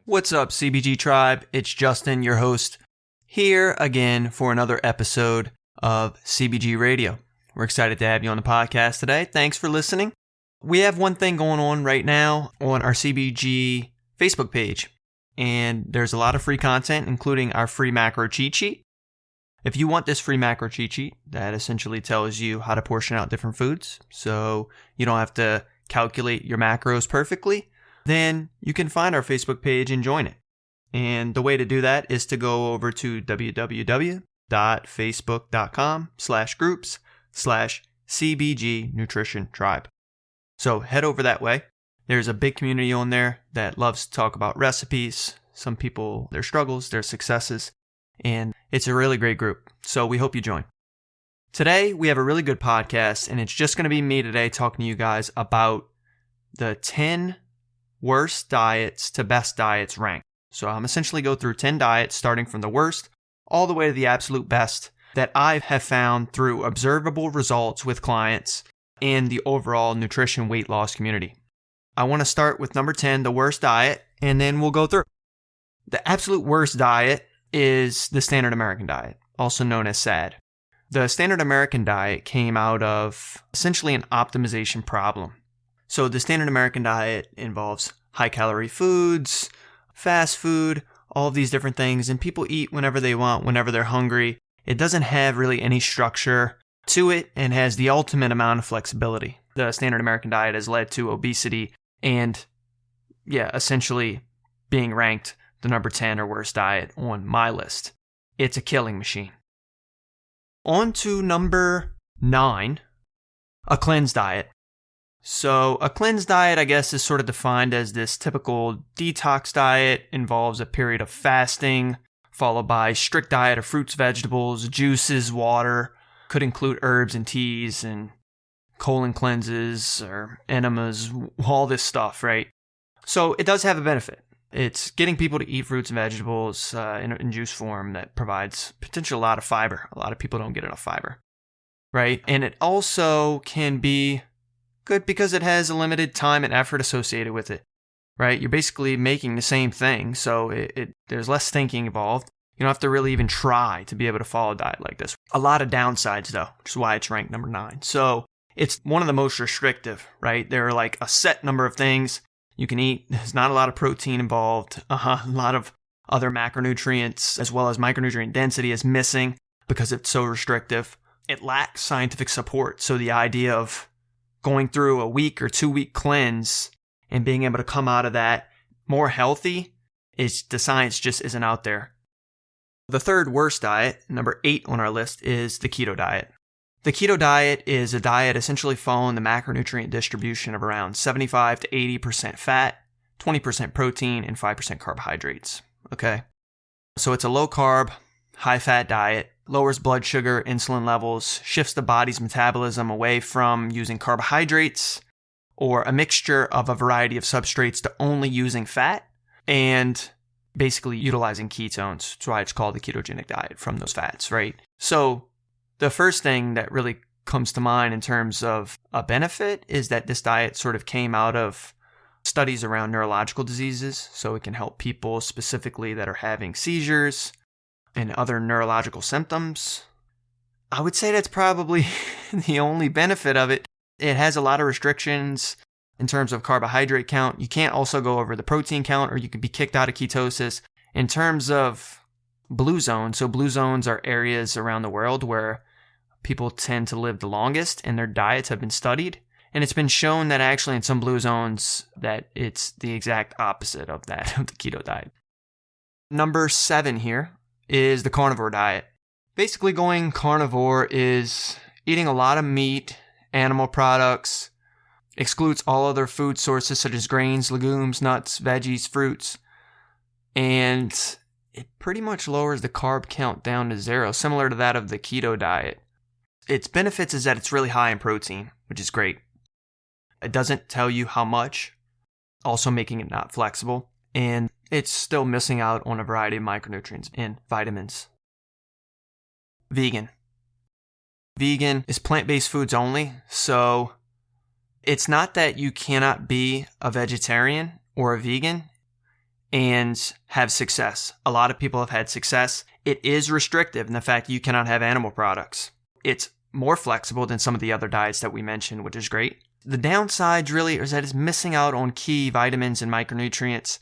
What's up, CBG Tribe? It's Justin, your host, here again for another episode of CBG Radio. We're excited to have you on the podcast today. Thanks for listening. We have one thing going on right now on our CBG Facebook page, and there's a lot of free content, including our free macro cheat sheet. If you want this free macro cheat sheet, that essentially tells you how to portion out different foods, so you don't have to calculate your macros perfectly, then you can find our Facebook page and join it. And the way to do that is to go over to www.facebook.com/groups/CBG Nutrition Tribe. So head over that way. There's a big community on there that loves to talk about recipes, some people, their struggles, their successes, and it's a really great group. So we hope you join. Today, we have a really good podcast, and it's just going to be me today talking to you guys about the 10 worst diets to best diets ranked. So I'm essentially go through 10 diets, starting from the worst all the way to the absolute best that I have found through observable results with clients and the overall nutrition weight loss community. I want to start with number 10, the worst diet, and then we'll go through. The absolute worst diet is the Standard American Diet, also known as SAD. The Standard American Diet came out of essentially an optimization problem. So the Standard American Diet involves high-calorie foods, fast food, all of these different things, and people eat whenever they want, whenever they're hungry. It doesn't have really any structure to it and has the ultimate amount of flexibility. The Standard American Diet has led to obesity and, essentially being ranked the number 10 or worst diet on my list. It's a killing machine. On to number 9, a cleanse diet. So a cleanse diet, I guess, is sort of defined as this typical detox diet, involves a period of fasting, followed by strict diet of fruits, vegetables, juices, water, could include herbs and teas and colon cleanses or enemas, all this stuff, right? So it does have a benefit. It's getting people to eat fruits and vegetables in juice form that provides potentially a lot of fiber. A lot of people don't get enough fiber, right? And it also can be good because it has a limited time and effort associated with it, right? You're basically making the same thing, so there's less thinking involved. You don't have to really even try to be able to follow a diet like this. A lot of downsides, though, which is why it's ranked number 9. So it's one of the most restrictive, right? There are like a set number of things you can eat. There's not a lot of protein involved. A lot of other macronutrients as well as micronutrient density is missing because it's so restrictive. It lacks scientific support. So the idea of going through a week or 2-week cleanse and being able to come out of that more healthy, the science just isn't out there. The third worst diet, number 8 on our list, is the keto diet. The keto diet is a diet essentially following the macronutrient distribution of around 75 to 80% fat, 20% protein, and 5% carbohydrates. Okay? So it's a low-carb, high-fat diet, lowers blood sugar, insulin levels, shifts the body's metabolism away from using carbohydrates or a mixture of a variety of substrates to only using fat and basically utilizing ketones. That's why it's called the ketogenic diet, from those fats, right? So the first thing that really comes to mind in terms of a benefit is that this diet sort of came out of studies around neurological diseases. So it can help people specifically that are having seizures and other neurological symptoms. I would say that's probably the only benefit of it. It has a lot of restrictions in terms of carbohydrate count. You can't also go over the protein count or you could be kicked out of ketosis. In terms of blue zones, so blue zones are areas around the world where people tend to live the longest and their diets have been studied. And it's been shown that actually in some blue zones that it's the exact opposite of that, of the keto diet. Number 7 here is the carnivore diet. Basically going carnivore is eating a lot of meat, animal products, excludes all other food sources such as grains, legumes, nuts, veggies, fruits, and it pretty much lowers the carb count down to 0, similar to that of the keto diet. Its benefits is that it's really high in protein, which is great. It doesn't tell you how much, also making it not flexible, and it's still missing out on a variety of micronutrients and vitamins. Vegan. Vegan is plant-based foods only, so it's not that you cannot be a vegetarian or a vegan. and have success. A lot of people have had success. It is restrictive in the fact you cannot have animal products. It's more flexible than some of the other diets that we mentioned, which is great. The downsides really is that it's missing out on key vitamins and micronutrients.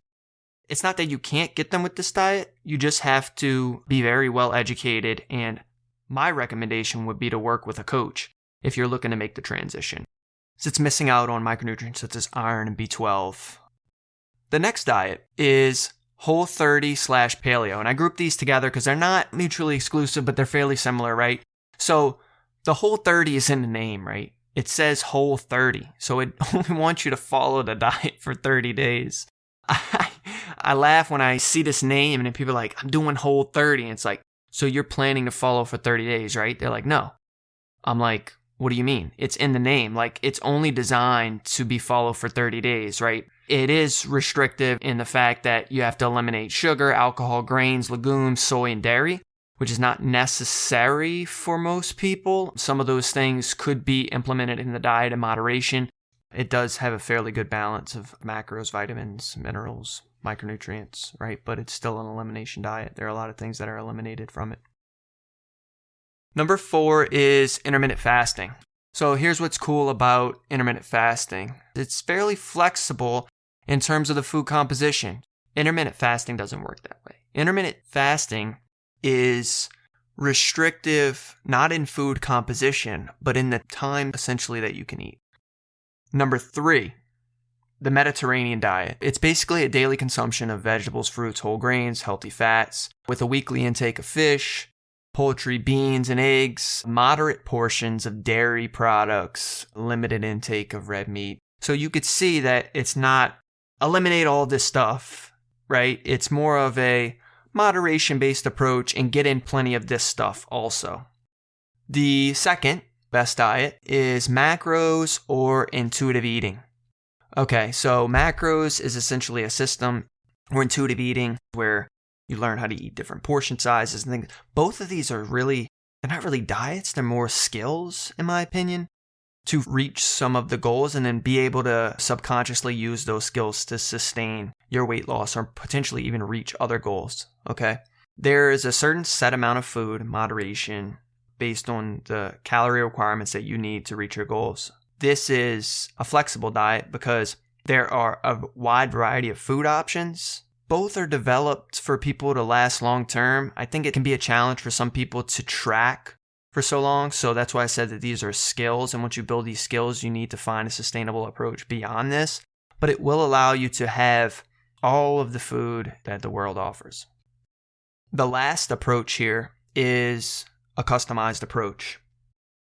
It's not that you can't get them with this diet. You just have to be very well educated, and my recommendation would be to work with a coach if you're looking to make the transition, so it's missing out on micronutrients such as iron and B12. The next diet is Whole30/Paleo, and I group these together because they're not mutually exclusive, but they're fairly similar, right? So the Whole30 is in the name, right? It says Whole30, so it only wants you to follow the diet for 30 days. I laugh when I see this name and then people are like, I'm doing Whole30, and it's like, so you're planning to follow for 30 days, right? They're like, no. I'm like, what do you mean? It's in the name. Like, it's only designed to be followed for 30 days, right? It is restrictive in the fact that you have to eliminate sugar, alcohol, grains, legumes, soy, and dairy, which is not necessary for most people. Some of those things could be implemented in the diet in moderation. It does have a fairly good balance of macros, vitamins, minerals, micronutrients, right? But it's still an elimination diet. There are a lot of things that are eliminated from it. Number 4 is intermittent fasting. So here's what's cool about intermittent fasting. It's fairly flexible in terms of the food composition. Intermittent fasting doesn't work that way. Intermittent fasting is restrictive, not in food composition, but in the time essentially that you can eat. Number 3, the Mediterranean diet. It's basically a daily consumption of vegetables, fruits, whole grains, healthy fats, with a weekly intake of fish, poultry, beans, and eggs, moderate portions of dairy products, limited intake of red meat. So you could see that it's not eliminate all this stuff, right? It's more of a moderation-based approach and get in plenty of this stuff also. The second best diet is macros or intuitive eating. Okay, so macros is essentially a system, or intuitive eating, where you learn how to eat different portion sizes and things. Both of these are they're not really diets, they're more skills, in my opinion, to reach some of the goals and then be able to subconsciously use those skills to sustain your weight loss or potentially even reach other goals, okay? There is a certain set amount of food, moderation, based on the calorie requirements that you need to reach your goals. This is a flexible diet because there are a wide variety of food options. Both are developed for people to last long term. I think it can be a challenge for some people to track for so long. So that's why I said that these are skills. And once you build these skills, you need to find a sustainable approach beyond this. But it will allow you to have all of the food that the world offers. The last approach here is a customized approach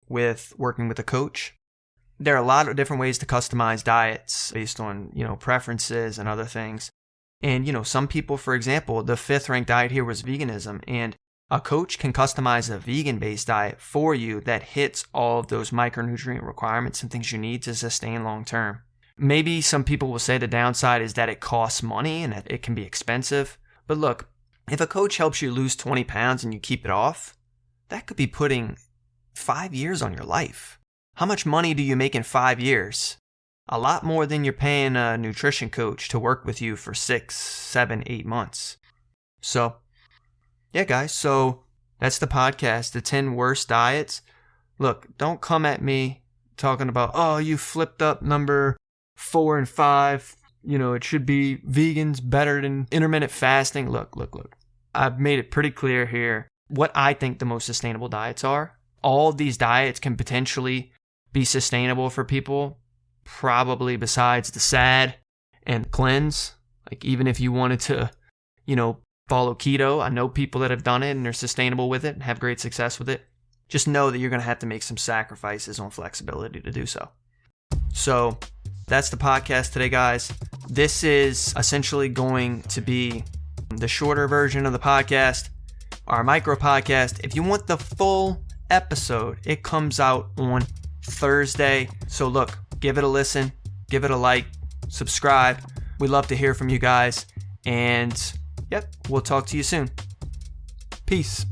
with working with a coach. There are a lot of different ways to customize diets based on, preferences and other things. And, some people, for example, the 5th ranked diet here was veganism, and a coach can customize a vegan-based diet for you that hits all of those micronutrient requirements and things you need to sustain long term. Maybe some people will say the downside is that it costs money and that it can be expensive. But look, if a coach helps you lose 20 pounds and you keep it off, that could be putting 5 years on your life. How much money do you make in 5 years? A lot more than you're paying a nutrition coach to work with you for 6, 7, 8 months. So, yeah, guys, so that's the podcast, the 10 worst diets. Look, don't come at me talking about, oh, you flipped up number 4 and 5. It should be vegans better than intermittent fasting. Look. I've made it pretty clear here what I think the most sustainable diets are. All of these diets can potentially be sustainable for people, probably besides the SAD and cleanse. Like, even if you wanted to, follow keto, I know people that have done it and they're sustainable with it and have great success with it. Just know that you're going to have to make some sacrifices on flexibility to do so. So that's the podcast today, guys. This is essentially going to be the shorter version of the podcast, our micro podcast. If you want the full episode, it comes out on Thursday. So look, give it a listen, give it a like, subscribe. We'd love to hear from you guys. And yep, we'll talk to you soon. Peace.